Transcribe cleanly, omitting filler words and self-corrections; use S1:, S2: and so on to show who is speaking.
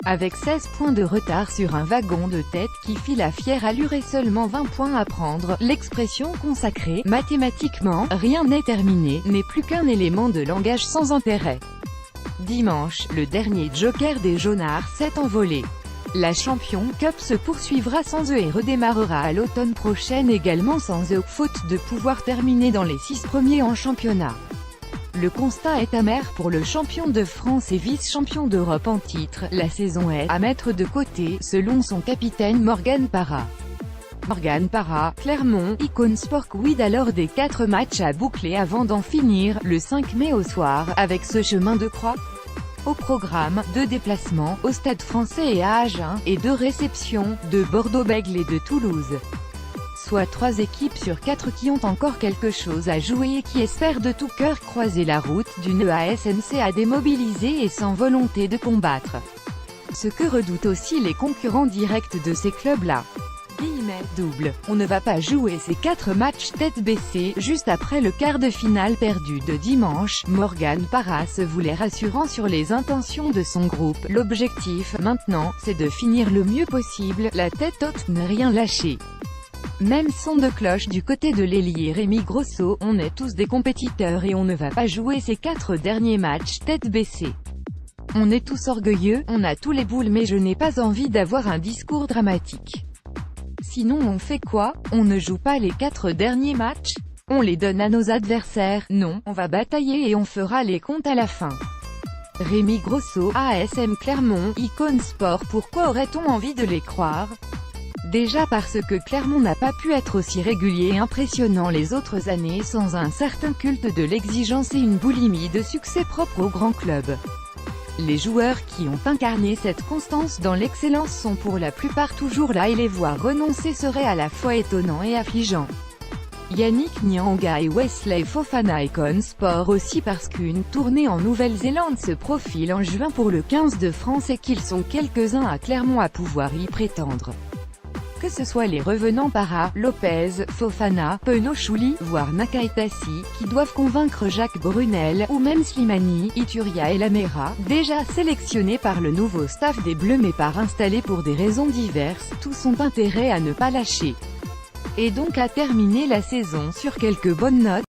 S1: Avec 16 points de retard sur un wagon de tête qui file à fière allure et seulement 20 points à prendre, l'expression consacrée « mathématiquement, rien n'est terminé » n'est plus qu'un élément de langage sans intérêt. Dimanche, le dernier joker des Jaunards s'est envolé. La Champions Cup se poursuivra sans eux et redémarrera à l'automne prochain également sans eux, faute de pouvoir terminer dans les 6 premiers en championnat. Le constat est amer pour le champion de France et vice-champion d'Europe en titre. La saison est à mettre de côté, selon son capitaine Morgan Parra. Morgan Parra, Clermont, Icône Sport quid alors des 4 matchs à boucler avant d'en finir, le 5 mai au soir, avec ce chemin de croix. Au programme, 2 déplacements, au Stade Français et à Agen, et 2 réceptions, de Bordeaux-Bègles et de Toulouse. Soit 3 équipes sur 4 qui ont encore quelque chose à jouer et qui espèrent de tout cœur croiser la route d'une ASNCA démobilisée et sans volonté de combattre. Ce que redoutent aussi les concurrents directs de ces clubs-là. Double. On ne va pas jouer ces 4 matchs tête baissée, juste après le quart de finale perdu de dimanche. Morgan Parra se voulait rassurant sur les intentions de son groupe. L'objectif, maintenant, c'est de finir le mieux possible, la tête haute, ne rien lâcher. Même son de cloche du côté de l'ailier Rémi Grosso, on est tous des compétiteurs et on ne va pas jouer ces 4 derniers matchs tête baissée. On est tous orgueilleux, on a tous les boules mais je n'ai pas envie d'avoir un discours dramatique. Sinon on fait quoi? On ne joue pas les 4 derniers matchs? On les donne à nos adversaires? Non, on va batailler et on fera les comptes à la fin. Rémi Grosso, ASM Clermont, Icône Sport. Pourquoi aurait-on envie de les croire? Déjà parce que Clermont n'a pas pu être aussi régulier et impressionnant les autres années sans un certain culte de l'exigence et une boulimie de succès propre au grand club. Les joueurs qui ont incarné cette constance dans l'excellence sont pour la plupart toujours là et les voir renoncer serait à la fois étonnant et affligeant. Yannick Nyanga et Wesley Fofana Icône Sport aussi parce qu'une tournée en Nouvelle-Zélande se profile en juin pour le 15 de France et qu'ils sont quelques-uns à Clermont à pouvoir y prétendre. Que ce soit les revenants Parra, Lopez, Fofana, Penaud Chouli, voire Nakaitasi, qui doivent convaincre Jacques Brunel, ou même Slimani, Ituria et Lamela, déjà sélectionnés par le nouveau staff des Bleus mais pas installés pour des raisons diverses, tous ont intérêt à ne pas lâcher. Et donc à terminer la saison sur quelques bonnes notes.